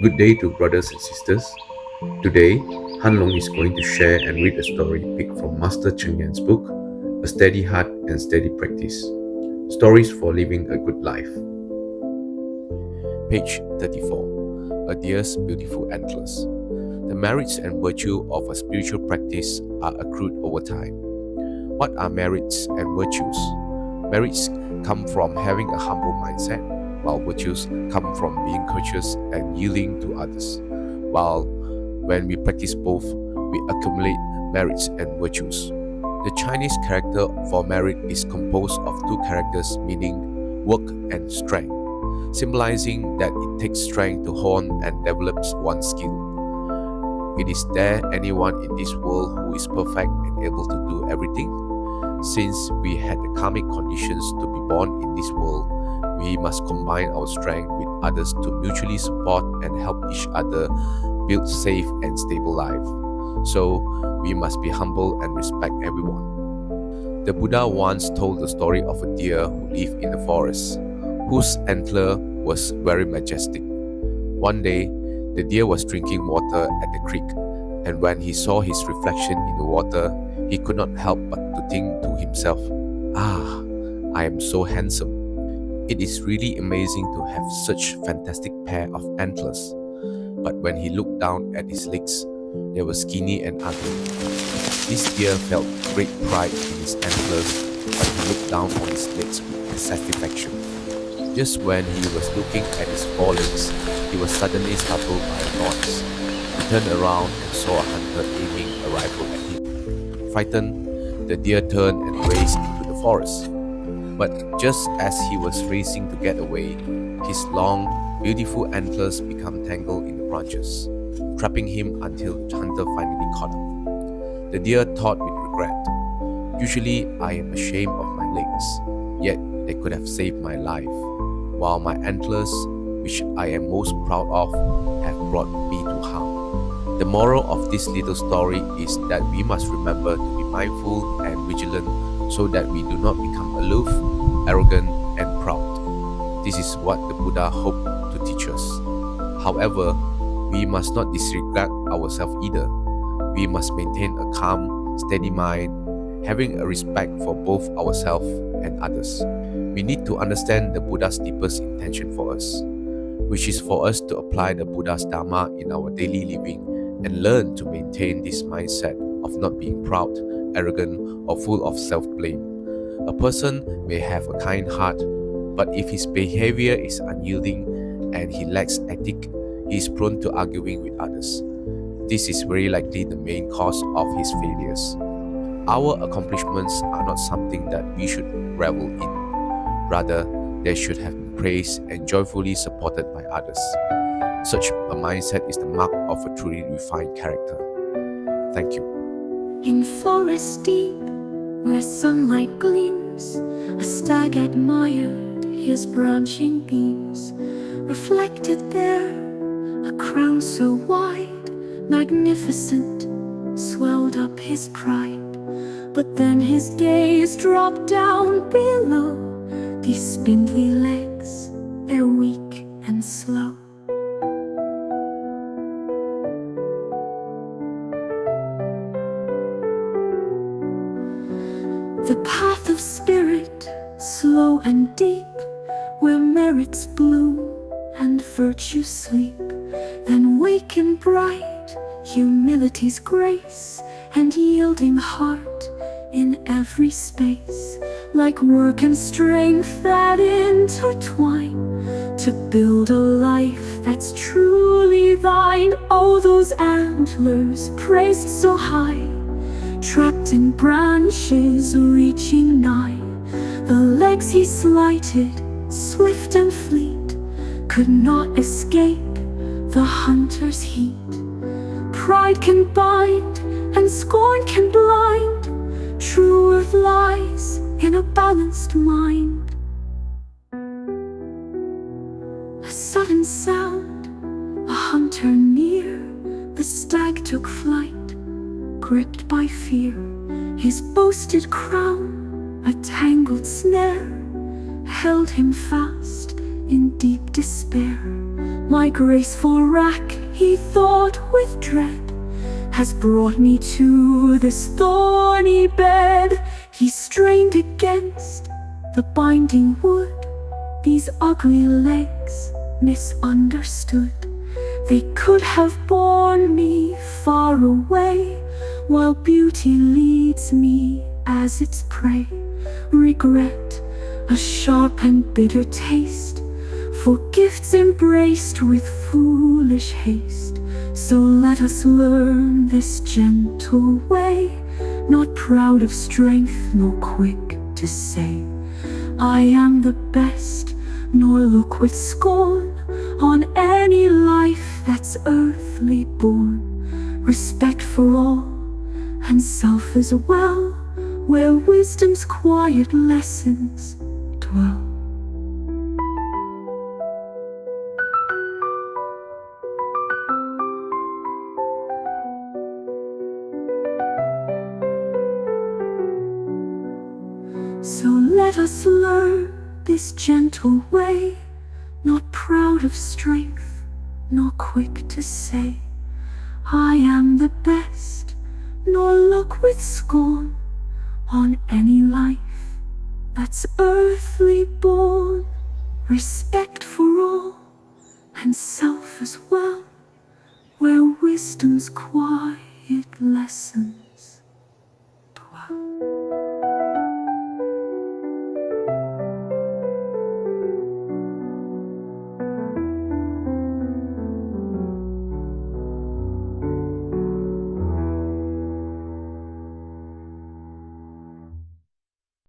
Good day to brothers and sisters. Today, Han Long is going to share and read a story picked from Master Cheng Yan's book, A Steady Heart and Steady Practice. Stories for Living a Good Life. Page 34. A Deer's Beautiful Antlers. The merits and virtue of a spiritual practice are accrued over time. What are merits and virtues? Merits come from having a humble mindset, while virtues come from being courteous and yielding to others. While when we practice both, we accumulate merits and virtues. The Chinese character for merit is composed of two characters meaning work and strength, symbolizing that it takes strength to hone and develop one's skill. Is there anyone in this world who is perfect and able to do everything? Since we had the karmic conditions to be born in this world, we must combine our strength with others to mutually support and help each other build safe and stable life. So, we must be humble and respect everyone. The Buddha once told the story of a deer who lived in the forest, whose antler was very majestic. One day, the deer was drinking water at the creek, and when he saw his reflection in the water, he could not help but to think to himself, "Ah, I am so handsome. It is really amazing to have such fantastic pair of antlers." But when he looked down at his legs, they were skinny and ugly. This deer felt great pride in his antlers, but he looked down on his legs with dissatisfaction. Just when he was looking at his forelegs, he was suddenly startled by a noise. He turned around and saw a hunter aiming a rifle at him. Frightened, the deer turned and raced into the forest. But just as he was racing to get away, his long, beautiful antlers became tangled in the branches, trapping him until the hunter finally caught him. The deer thought with regret, "Usually I am ashamed of my legs, yet they could have saved my life, while my antlers, which I am most proud of, have brought me to harm." The moral of this little story is that we must remember to be mindful and vigilant so that we do not become aloof, arrogant, and proud. This is what the Buddha hoped to teach us. However, we must not disregard ourselves either. We must maintain a calm, steady mind, having a respect for both ourselves and others. We need to understand the Buddha's deepest intention for us, which is for us to apply the Buddha's Dharma in our daily living and learn to maintain this mindset of not being proud, arrogant, or full of self-blame. A person may have a kind heart, but if his behavior is unyielding and he lacks ethic, he is prone to arguing with others. This is very likely the main cause of his failures. Our accomplishments are not something that we should revel in. Rather, they should have been praised and joyfully supported by others. Such a mindset is the mark of a truly refined character. Thank you. In forest deep, where sunlight gleams, a stag admired his branching beams. Reflected there, a crown so wide, magnificent, swelled up his pride. But then his gaze dropped down below. These spindly legs, they're weak and slow. The path of spirit, slow and deep, where merits bloom and virtues sleep, then waken bright, humility's grace, and yielding heart in every space, like work and strength that intertwine, to build a life that's truly thine. Oh, those antlers praised so high, trapped in branches reaching nigh. The legs he slighted, swift and fleet, could not escape the hunter's heat. Pride can bind and scorn can blind. True worth lies in a balanced mind. A sudden sound, a hunter near, the stag took flight, gripped by fear. His boasted crown, a tangled snare, held him fast in deep despair. My graceful rack, he thought with dread, has brought me to this thorny bed. He strained against the binding wood, these ugly legs misunderstood. They could have borne me far away, while beauty leads me as its prey. Regret, a sharp and bitter taste, for gifts embraced with foolish haste. So let us learn this gentle way, not proud of strength, nor quick to say, I am the best, nor look with scorn on any life that's earthly born. Respect for all, and self as well, where wisdom's quiet lessons dwell. So let us learn this gentle way, not proud of strength, nor quick to say, I am the best, nor look with scorn